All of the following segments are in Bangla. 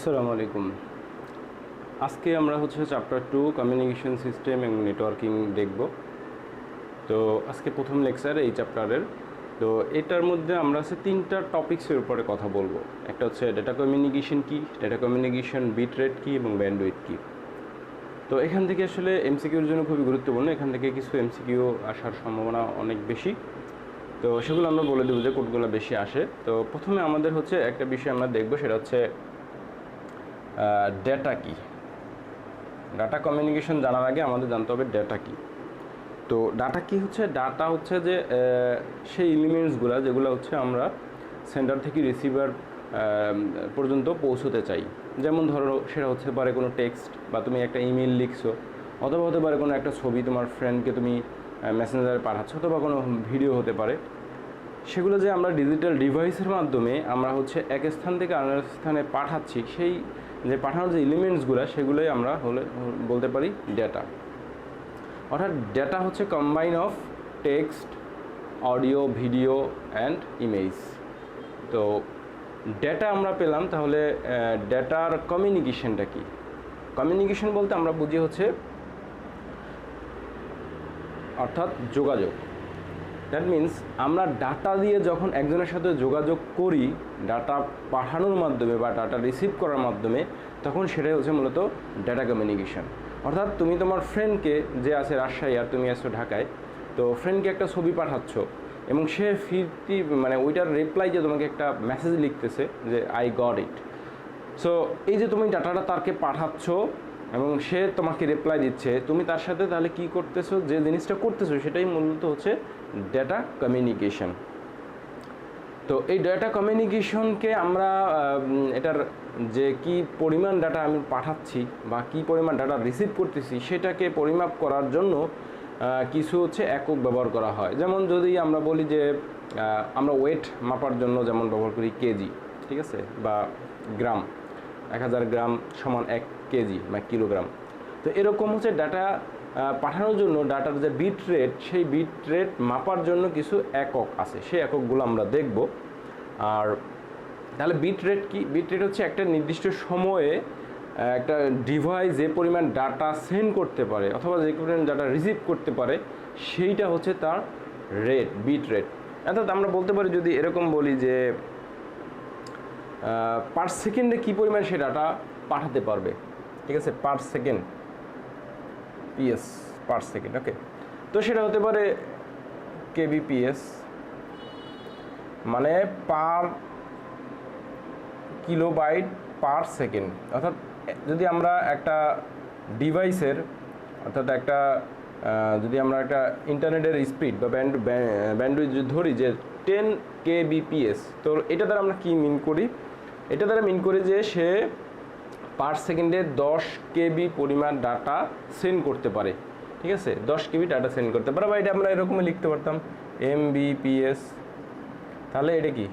আসসালামু আলাইকুম। আজকে আমরা চ্যাপ্টার 2 কমিউনিকেশন সিস্টেম এবং নেটওয়ার্কিং দেখব। তো আজকে প্রথম লেকচার এই চ্যাপ্টারের। তো এটার মধ্যে আমরা তিনটা টপিকসের উপরে কথা বলবো। একটা হচ্ছে ডেটা কমিউনিকেশন কি, ডেটা কমিউনিকেশন বিট রেট কি এবং ব্যান্ডউইথ কি। তো এখান থেকে আসলে এমসিকিউর জন্য খুবই গুরুত্বপূর্ণ। এখান থেকে কিছু এমসিকিউ আসার সম্ভাবনা অনেক বেশি। তো সেগুলো আমরা বলে দেবো যে কোডগুলো বেশি আসে। তো প্রথমে আমাদের একটা বিষয় আমরা দেখব, সেটা হচ্ছে ডেটা কি। ডাটা কমিউনিকেশন জানার আগে আমাদের জানতে হবে ডেটা কি। তো ডাটা কি ডাটা যে সেই এলিমেন্টসগুলো যেগুলো আমরা সেন্টার থেকে রিসিভার পর্যন্ত পৌঁছতে চাই। যেমন ধরো সেটা হতে পারে কোনো টেক্সট, বা তুমি একটা ইমেল লিখছো, অথবা হতে পারে কোনো একটা ছবি তোমার ফ্রেন্ডকে তুমি মেসেঞ্জারে পাঠাচ্ছ, অথবা কোনো ভিডিও হতে পারে। সেগুলো যে আমরা ডিজিটাল ডিভাইসের মাধ্যমে আমরা এক স্থান থেকে আরেক স্থানে পাঠাচ্ছি, সেই যে পাঠানোর যে এলিমেন্টসগুলো সেগুলোই আমরা বলতে পারি ডেটা। অর্থাৎ data combine of text, audio, video and image. তো ডেটা আমরা পেলাম, তাহলে ডেটার কমিউনিকেশনটা কি? কমিউনিকেশন বলতে আমরা বুঝি অর্থাৎ যোগাযোগ। দ্যাট মিন্স আমরা ডাটা দিয়ে যখন একজনের সাথে যোগাযোগ করি, ডাটা পাঠানোর মাধ্যমে বা ডাটা রিসিভ করার মাধ্যমে, তখন সেটাই মূলত ডাটা কমিউনিকেশন। অর্থাৎ তুমি তোমার ফ্রেন্ডকে, যে আছে রাজশাহী আর তুমি আছো ঢাকায়, তো ফ্রেন্ডকে একটা ছবি পাঠাচ্ছ এবং সে ফিরতি ওইটার রিপ্লাই যে তোমাকে একটা মেসেজ লিখতেছে যে আই গট ইট। সো এই যে তুমি ডাটাটা তারকে পাঠাচ্ছ এবং সে তোমাকে রিপ্লাই দিচ্ছে, তুমি তার সাথে তাহলে কী করতেছো, যে জিনিসটা করতেছো সেটাই মূলত ডেটা কমিউনিকেশন। তো এই ডেটা কমিউনিকেশনকে আমরা এটার যে কি পরিমাণ ডাটা আমি পাঠাচ্ছি বা কি পরিমাণ ডাটা রিসিভ করতেছি, সেটাকে পরিমাপ করার জন্য কিছু একক ব্যবহার করা হয়। যেমন যদি আমরা বলি যে আমরা ওয়েট মাপার জন্য যেমন ব্যবহার করি কেজি, ঠিক আছে, বা গ্রাম, 1000 গ্রাম সমান 1 কেজি বা কিলোগ্রাম। তো এরকম ডাটা পাঠানোর জন্য ডাটার যে বিট রেট, সেই বিট রেট মাপার জন্য কিছু একক আছে, সেই এককগুলো আমরা দেখব। আর তাহলে বিট রেট কি? বিট রেট একটা নির্দিষ্ট সময়ে একটা ডিভাইস যে পরিমাণ ডাটা সেন্ড করতে পারে অথবা যে পরিমাণ ডাটা রিসিভ করতে পারে, সেইটা তার রেট, বিট রেট। অর্থাৎ আমরা বলতে পারি, যদি এরকম বলি যে পার সেকেন্ডে কী পরিমাণ সে ডাটা পাঠাতে পারবে, ঠিক আছে, per second, PS per second. Okay, তো সেটা হতে পারে কেবিপিএস, মানে পার কিলোবাইট পার সেকেন্ড। অর্থাৎ যদি আমরা একটা ডিভাইসের, অর্থাৎ যদি আমরা একটা ইন্টারনেটের স্পিড বা ব্যান্ডউইথ ধরি যে 10 kbps, তো এটা দ্বারা আমরা কী মিন করি? এটা দ্বারা মিন করি যে সে পার সেকেন্ডে 10 কেবি পরিমাণ ডাটা সেন্ড করতে পারে, ঠিক আছে, 10 কেবি ডাটা সেন্ড করতে পারে। বা এটা আমরা এরকমই লিখতে পারতাম MBPS। তাহলে এটা কি?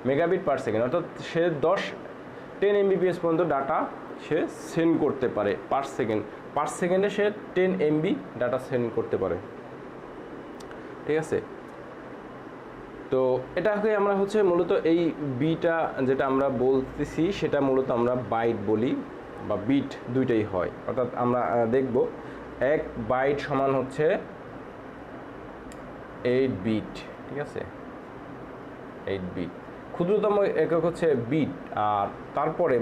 মেগাবিট পার সেকেন্ড। অর্থাৎ সে 10 MBPS পর্যন্ত ডাটা সে সেন্ড করতে পারে পার সেকেন্ড। পার সেকেন্ডে সে 10 MB ডাটা সেন্ড করতে পারে, ঠিক আছে। তো এটাকে আমরা মূলত এই বিটা যেটা আমরা বলতেছি, সেটা মূলত আমরা বাইট বলি বা বিট, দুইটাই হয়। অর্থাৎ আমরা দেখব 1 বাইট সমান 8 বিট, ঠিক আছে, 8 বিট। ক্ষুদ্রতম একক বিট। আর তারপরে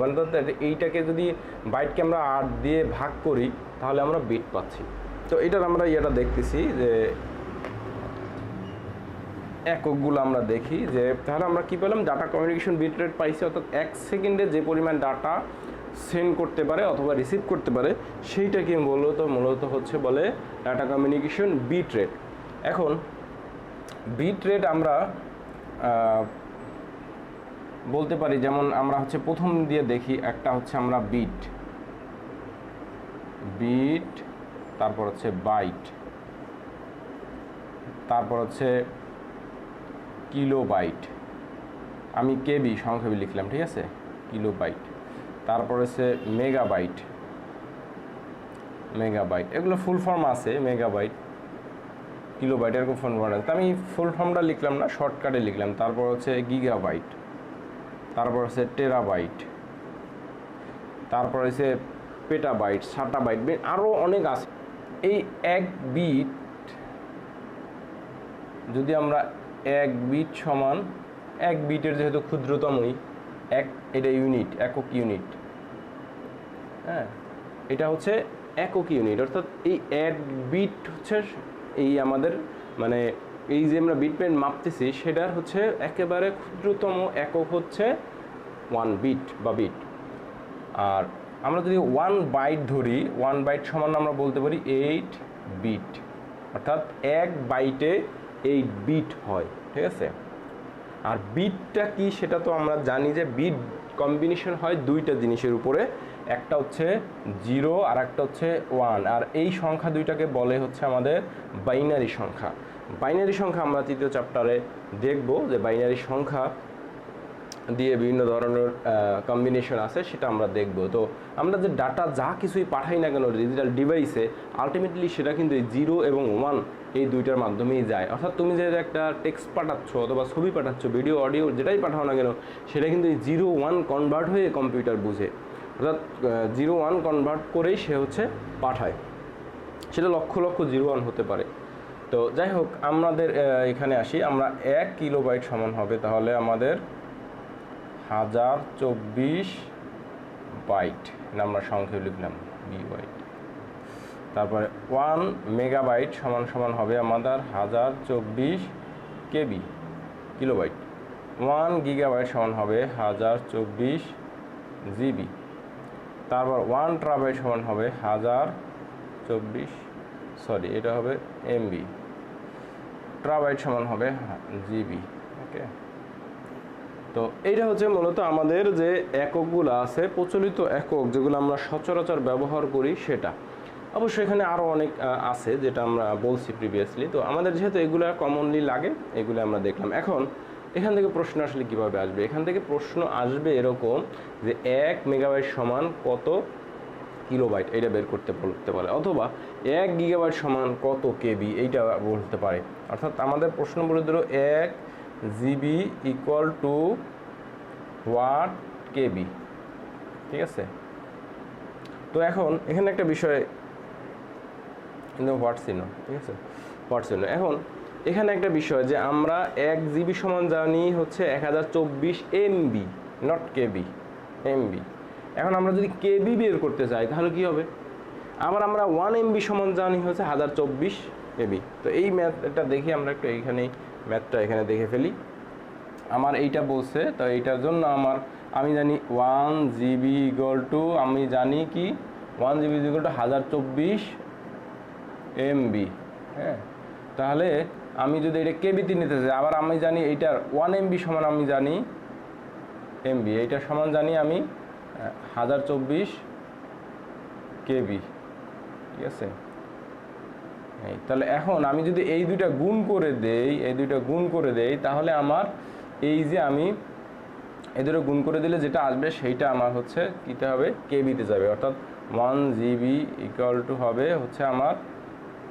এইটাকে যদি বাইটকে আমরা 8 দিয়ে ভাগ করি, তাহলে আমরা বিট পাচ্ছি। তো এটার আমরা দেখতেছি যে এককগুলো আমরা দেখি, যে তাহলে আমরা কি পেলাম? ডাটা কমিউনিকেশন বিট রেট পাইছি। অর্থাৎ 1 সেকেন্ডে যে পরিমাণ ডাটা সেন্ড করতে পারে অথবা রিসিভ করতে পারে, সেইটাকে মূলত বলে ডাটা কমিউনিকেশন বিট রেট। এখন বিট রেট আমরা বলতে পারি, যেমন আমরা প্রথম দিয়ে দেখি, একটা আমরা বিট, তারপর বাইট, তারপর কিলোবাইট। আমি কেবি সংক্ষেপে লিখলাম, ঠিক আছে, কিলোবাইট। তারপর মেগাবাইট, এগুলো ফুল ফর্ম আছে, মেগাবাইট, কিলোবাইট, এরকম ফুল ফর্ম আছে। আমি ফুল ফর্মটা লিখলাম না, শর্টকাটে লিখলাম। তারপর গিগাবাইট, তারপর টেরাবাইট, তারপর হচ্ছে পেটাবাইট, সাটাবাইট, আরও অনেক আছে। এই এক বিট যদি আমরা এক বিট সমান, এক বিটের যেহেতু ক্ষুদ্রতমই এটা ইউনিট, একক ইউনিট, হ্যাঁ এটা হচ্ছে একক ইউনিট, অর্থাৎ এই এক বিট হচ্ছে এই আমাদের মানে এই যে আমরা বিট পেন মাপতেছি সেটার হচ্ছে একেবারে ক্ষুদ্রতম একক হচ্ছে 1 বিট বা বিট। আর আমরা যদি 1 বাইট ধরি, 1 বাইট সমান আমরা বলতে পারি 8 বিট, অর্থাৎ 1 বাইটে 8 বিট হয়, ঠিক আছে। আর বিটটা কি সেটা তো আমরা জানি যে বিট কম্বিনেশন হয় দুইটা জিনিসের উপরে, একটা হচ্ছে 0 আর একটা হচ্ছে 1, আর এই সংখ্যা দুইটাকে বলে হচ্ছে আমাদের বাইনারি সংখ্যা। বাইনারি সংখ্যা আমরা তৃতীয় চ্যাপ্টারে দেখব যে বাইনারি সংখ্যা দিয়ে বিভিন্ন ধরনের কম্বিনেশন আছে, সেটা আমরা দেখব। তো আমরা যে ডাটা যা কিছুই পাঠাই না কেন ডিজিটাল ডিভাইসে, আলটিমেটলি সেটা কিন্তু এই 0 এবং 1 এই দুইটার মাধ্যমেই যায়। অর্থাৎ তুমি যে একটা টেক্সট পাঠাচ্ছ অথবা ছবি পাঠাচ্ছ, ভিডিও অডিও যেটাই পাঠাও না কেন, সেটা কিন্তু এই 0 1 কনভার্ট হয়ে কম্পিউটার বুঝে, অর্থাৎ 0 1 কনভার্ট করেই সে হচ্ছে পাঠায়। সেটা লক্ষ লক্ষ 0 1 হতে পারে। তো যাই হোক, আমাদের এখানে আসি, আমরা 1 কিলোবাইট সমান হবে তাহলে আমাদের 1024 বাইট, আমরা সংখ্যা লিখলাম BUET। তারপরে 1 মেগাবাইট সমান সমান হবে আমাদের 1024 কেবি, কিলোবাইট। 1 গিগাবাইট সমান হবে 1024 জিবি। তারপর 1 টেরাবাইট সমান হবে 1024, সরি এটা হবে এমবি, টেরাবাইট সমান হবে জিবি। ওকে, তো এইটা হচ্ছে মূলত আমাদের যে এককগুলো আছে, প্রচলিত একক যেগুলো আমরা সচরাচর ব্যবহার করি সেটা। অবশ্যই এখানে আরও অনেক আছে যেটা আমরা বলছি প্রিভিয়াসলি। তো আমাদের যেহেতু এগুলো কমনলি লাগে, এগুলো আমরা দেখলাম। এখন এখান থেকে প্রশ্ন আসলে কীভাবে আসবে? এখান থেকে প্রশ্ন আসবে এরকম যে 1 মেগাবাইট সমান কত কিলোবাইট, এইটা বের করতে বলতে পারে, অথবা 1 গিগাবাইট সমান কত কেবি, এইটা বলতে পারে। অর্থাৎ আমাদের প্রশ্ন বলে দিল 1 জিবি ইকুয়াল টু হোয়াট কেবি, ঠিক আছে। তো এখন এখানে একটা বিষয়, কিন্তু হোয়াট চিহ্ন, ঠিক আছে, হোয়াট চিহ্ন। এখন এখানে একটা বিষয় যে আমরা 1 জিবি সমান জানি হচ্ছে 1024 এমবি, নট কেবি, এমবি। এখন আমরা যদি কেবি বের করতে চাই তাহলে কি হবে? আবার আমরা 1 এমবি সমান জানি হচ্ছে 1024 কেবি। তো এই ম্যাথটা দেখি আমরা একটু, এইখানেই ম্যাথটা এখানে দেখে ফেলি। আমার এইটা বলছে, তো এইটার জন্য আমি জানি 1 জিবি ইকুয়াল টু, আমি জানি কি 1 জিবি ইকুয়াল টু 1024 এমবি, হ্যাঁ। তাহলে আমি যদি এটা কেবিতে নিতে চাই, আবার আমি জানি এইটার 1 এমবি সমান আমি জানি এমবি, এইটার সমান জানি আমি 1024 কেবি, ঠিক আছে। তাহলে এখন আমি যদি এই দুইটা গুণ করে দেই, তাহলে আমার এই যে আমি এই দুটো গুণ করে দিলে যেটা আসবে সেইটা আমার হচ্ছে কিতে হবে, কেবিতে যাবে। অর্থাৎ 1 জিবি ইকুয়াল টু হবে হচ্ছে আমার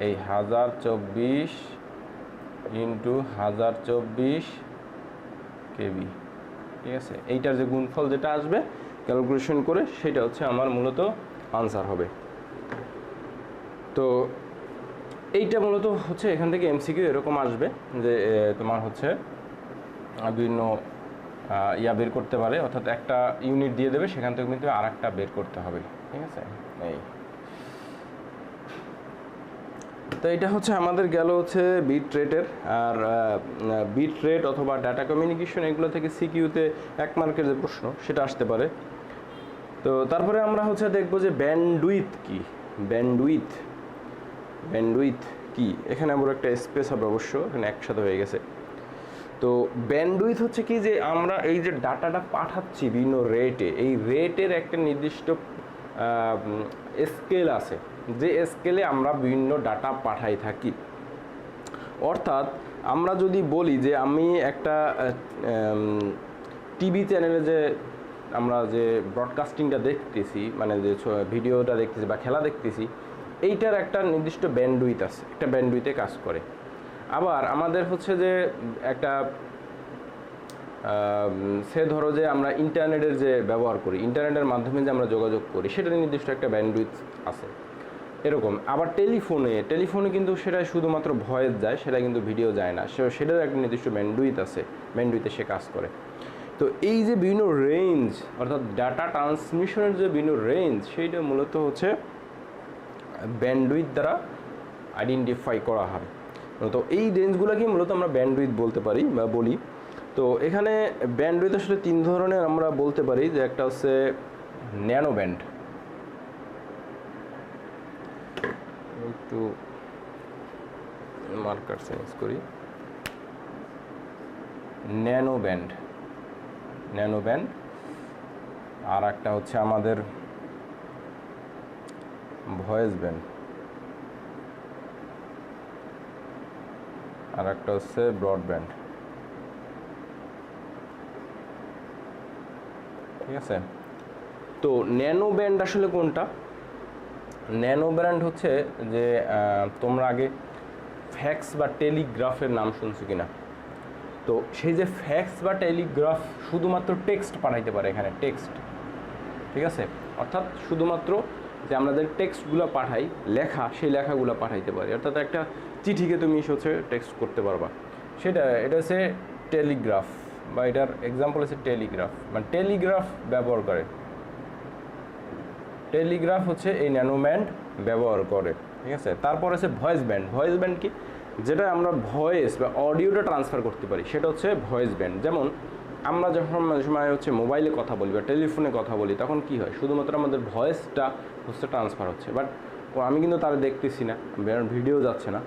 এই 1024 ইন্টু 1024 কেবি, ঠিক আছে। এইটার যে গুণফল যেটা আসবে ক্যালকুলেশন করে, সেটা হচ্ছে আমার মূলত আনসার হবে। তো এইটা মূলত হচ্ছে এখান থেকে এমসিকিউ এরকম আসবে যে তোমার হচ্ছে বিভিন্ন বের করতে পারে, অর্থাৎ একটা ইউনিট দিয়ে দেবে, সেখান থেকে কিন্তু আর একটা বের করতে হবে, ঠিক আছে। এই তো এটা হচ্ছে আমাদের গেল হচ্ছে বিট রেটের। আর বিট রেট অথবা ডাটা কমিউনিকেশন এগুলো থেকে সিকিউতে 1 মার্কের যে প্রশ্ন সেটা আসতে পারে। তো তারপরে আমরা হচ্ছে দেখব যে ব্যান্ডউইথ কি, ব্যান্ডউইথ কি। এখানে আমার একটা স্পেস হবে, অবশ্য এখানে একসাথে হয়ে গেছে। তো ব্যান্ডউইথ হচ্ছে কি, যে আমরা এই যে ডাটাটা পাঠাচ্ছি বিভিন্ন রেটে, এই রেটের একটা নির্দিষ্ট স্কেল আছে, যে স্কেলে আমরা বিভিন্ন ডাটা পাঠাই থাকি। অর্থাৎ আমরা যদি বলি যে আমি একটা টিভি চ্যানেলে যে আমরা যে ব্রডকাস্টিংটা দেখতেছি, মানে যে ভিডিওটা দেখতেছি বা খেলা দেখতেছি, এইটার একটা নির্দিষ্ট ব্যান্ডউইথ আছে, একটা ব্যান্ডউইথে কাজ করে। আবার আমাদের হচ্ছে যে একটা সে ধরো যে আমরা ইন্টারনেটের যে ব্যবহার করি, ইন্টারনেটের মাধ্যমে যে আমরা যোগাযোগ করি, সেটার নির্দিষ্ট একটা ব্যান্ডউইথ আছে এরকম। আবার টেলিফোনে কিন্তু সেটা শুধুমাত্র ভয়েস যায়, সেটা কিন্তু ভিডিও যায় না, সেটার একটা নির্দিষ্ট ব্যান্ডউইথ আছে, ব্যান্ডউইথে সে কাজ করে। তো এই যে বিভিন্ন রেঞ্জ, অর্থাৎ ডাটা ট্রান্সমিশনের যে বিভিন্ন রেঞ্জ, সেইটা মূলত হচ্ছে ব্যান্ডউইথ দ্বারা আইডেন্টিফাই করা হয়। তো এই রেঞ্জগুলোকে মূলত আমরা ব্যান্ডউইথ বলতে পারি বা বলি। তো এখানে ব্যান্ডউইথ আসলে 3 ধরনের আমরা বলতে পারি, যে একটা হচ্ছে ন্যানো ব্যান্ড, একটু মার্কার চেঞ্জ করি, ন্যানো ব্যান্ড, আর একটা হচ্ছে আমাদের ভয়েস ব্যান্ড, আর একটা হচ্ছে ব্রডব্যান্ড। ঠিক আছে, তো ন্যানো ব্যান্ড আসলে কোনটা? ন্যানো ব্যান্ড হচ্ছে যে তোমরা আগে ফ্যাক্স বা টেলিগ্রাফের নাম শুনছো কিনা? তো সেই যে ফ্যাক্স বা টেলিগ্রাফ শুধুমাত্র টেক্সট পাঠাইতে পারে, এখানে টেক্সট। ঠিক আছে, অর্থাৎ শুধুমাত্র যে আমাদের টেক্সটগুলো পাঠাই, লেখা, সেই লেখাগুলো পাঠাইতে পারি। অর্থাৎ একটা চিঠিকে তুমি হচ্ছে টেক্সট করতে পারবা, এটা হচ্ছে টেলিগ্রাফ, বা এটার এক্সাম্পল হচ্ছে টেলিগ্রাফ, মানে টেলিগ্রাফ ব্যবহার করে, টেলিগ্রাফ হচ্ছে এই ন্যানো ব্যান্ড ব্যবহার করে। ঠিক আছে, তারপর আছে ভয়েস ব্যান্ড কি? যেটা আমরা ভয়েস বা অডিওটা ট্রান্সফার করতে পারি, সেটা হচ্ছে ভয়েস ব্যান্ড। যেমন আমরা যখন মাঝে সময় হচ্ছে মোবাইলে কথা বলি বা টেলিফোনে কথা বলি, তখন কি হয়, শুধুমাত্র আমাদের ভয়েসটা হচ্ছে ট্রান্সফার হচ্ছে, বাট আমি কিন্তু তারা দেখতেছি না, ভিডিও যাচ্ছে না,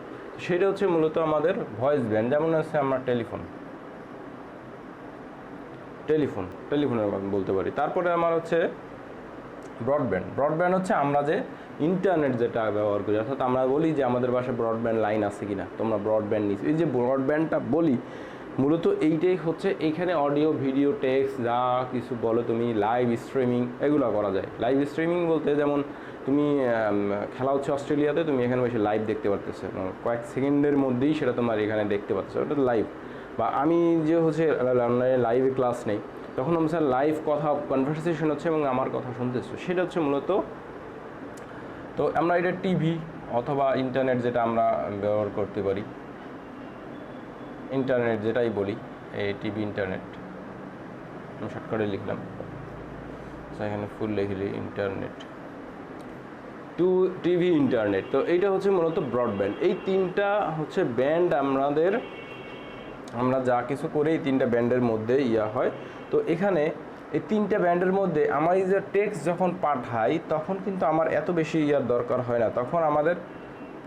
সেটা হচ্ছে মূলত আমাদের ভয়েস ব্যান্ড। যেমন হচ্ছে আমরা টেলিফোনের বলতে পারি। তারপরে আমার হচ্ছে ব্রডব্যান্ড হচ্ছে আমরা যে ইন্টারনেট যেটা ব্যবহার করি, অর্থাৎ আমরা বলি যে আমাদের বাসায় ব্রডব্যান্ড লাইন আছে কিনা, তোমরা ব্রডব্যান্ড নিচ্ছ, এই যে ব্রডব্যান্ডটা বলি, মূলত এইটাই হচ্ছে এইখানে অডিও, ভিডিও, টেক্সট যা কিছু বলো তুমি, লাইভ স্ট্রিমিং এগুলো করা যায়। লাইভ স্ট্রিমিং বলতে যেমন তুমি খেলা হচ্ছে অস্ট্রেলিয়াতে, তুমি এখানে বসে লাইভ দেখতে পারতেছো, কয়েক সেকেন্ডের মধ্যেই সেটা তোমার এখানে দেখতে পাচ্ছ, ওটা লাইভ। বা আমি যে হচ্ছে অনলাইনে লাইভে ক্লাস নেই, তখন আমি স্যার লাইভ কথা কনভারসেশন হচ্ছে এবং আমার কথা শুনতেছো, সেটা হচ্ছে মূলত। তো আমরা এটা টিভি অথবা ইন্টারনেট যেটা আমরা ব্যবহার করতে পারি, ইন্টারনেট যেটাই বলি, এই টিভি ইন্টারনেট, আমি শর্টকাটে লিখলাম, এখানে ফুল লিখলি ইন্টারনেট, টিভি ইন্টারনেট। তো এইটা হচ্ছে মূলত ব্রডব্যান্ড। এই 3টা হচ্ছে ব্যান্ড আমরা যা কিছু করে এই 3টা ব্যান্ডের মধ্যে হয়। তো এখানে এই 3টা ব্যান্ডের মধ্যে আমার এই যে টেক্সট যখন পাঠাই, তখন কিন্তু আমার এত বেশি দরকার হয় না, তখন আমাদের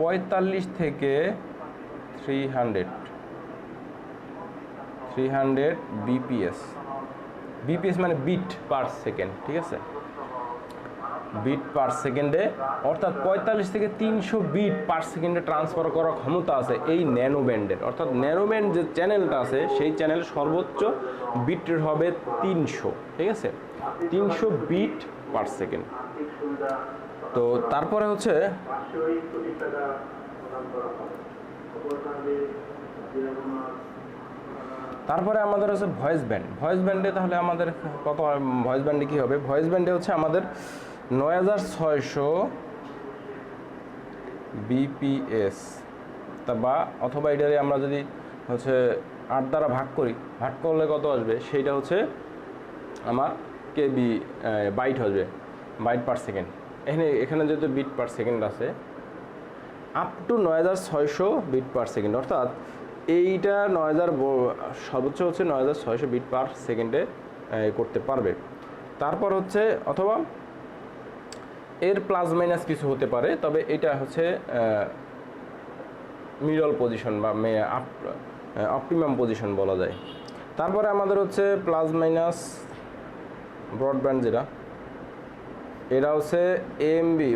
45 থেকে 300 বিপিএস মানে বিট পার সেকেন্ড। ঠিক আছে, বিট পার সেকেন্ডে, অর্থাৎ 45 থেকে 300 বিট পার সেকেন্ডে ট্রান্সফার করার ক্ষমতা আছে এই ন্যানো ব্যান্ডের। অর্থাৎ ন্যানো ব্যান্ড যে চ্যানেলটা আছে, সেই চ্যানেলের সর্বোচ্চ বিট রেট হবে 300। ঠিক আছে, 300 বিট পার সেকেন্ড। তো তারপরে হচ্ছে আমাদের হচ্ছে ভয়েস ব্যান্ডে তাহলে আমাদের কত, ভয়েস ব্যান্ডে কী হবে? ভয়েস ব্যান্ডে হচ্ছে আমাদের 9600 বিপিএস, তা বা অথবা এটারে আমরা যদি হচ্ছে 8 দ্বারা ভাগ করলে কত আসবে, সেইটা হচ্ছে আমার কেবি বাইট হবে, বাইট পার সেকেন্ড। এখানে যেহেতু বিট পার সেকেন্ড আছে, up to 9600 bit per second, অর্থাৎ এইটা 9000 সর্বোচ্চ হচ্ছে 9600 বিট পার সেকেন্ডে করতে পারবে। তারপর হচ্ছে অথবা এর প্লাস মাইনাস কিছু হতে পারে, তবে এটা হচ্ছে মিডল পজিশন বা অপটিমাম পজিশন বলা যায়। তারপরে আমাদের হচ্ছে প্লাস মাইনাস ব্রডব্যান্ড, যেটা এটা হচ্ছে এমবিপিএস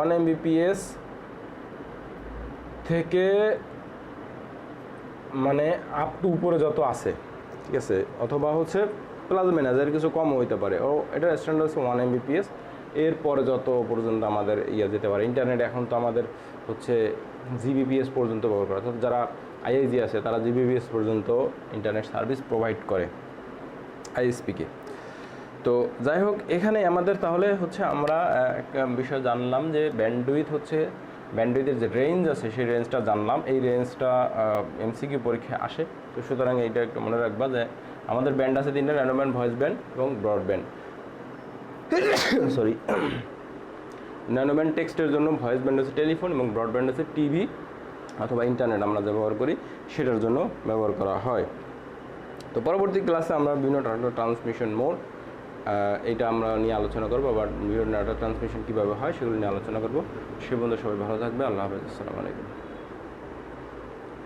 1 এমবিপিএস থেকে মানে আপ টু উপরে যত আছে। ঠিক আছে, অথবা হচ্ছে প্লাস মাইনাস এর কিছু কম হইতে পারে, ও এটা স্ট্যান্ডার্ড হচ্ছে 1 এমবিপিএস। এরপরে যত পর্যন্ত আমাদের যেতে পারে। ইন্টারনেট এখন তো আমাদের হচ্ছে জিবিপিএস পর্যন্ত ব্যবহার করে, অর্থাৎ যারা আইআইজি আছে তারা জিবিপিএস পর্যন্ত ইন্টারনেট সার্ভিস প্রোভাইড করে আইএসপিকে। তো যাই হোক, এখানে আমাদের তাহলে হচ্ছে আমরা একটা বিষয় জানলাম যে ব্যান্ডউইথের যে রেঞ্জ আছে সেই রেঞ্জটা জানলাম। এই রেঞ্জটা এমসিকিউ পরীক্ষায় আসে। তো সুতরাং এইটা একটু মনে রাখবা যে আমাদের ব্যান্ড আছে তিনটা, ন্যানো ব্যান্ড, ভয়েস ব্যান্ড এবং ব্রডব্যান্ড। সরি, ন্যানো ব্যান্ড টেক্সটের জন্য, ভয়েস ব্যান্ড হচ্ছে টেলিফোন এবং ব্রডব্যান্ড হচ্ছে টিভি অথবা ইন্টারনেট আমরা ব্যবহার করি সেটার জন্য ব্যবহার করা হয়। তো পরবর্তী ক্লাসে আমরা বিভিন্ন ডাটা ট্রান্সমিশন মোড এইটা আমরা নিয়ে আলোচনা করবো, বা বিভিন্ন ডাটা ট্রান্সমিশন কীভাবে হয় সেগুলো নিয়ে আলোচনা করবো। সে পর্যন্ত সবাই ভালো থাকবে। আল্লাহ হাফেজ, আসসালামু আলাইকুম।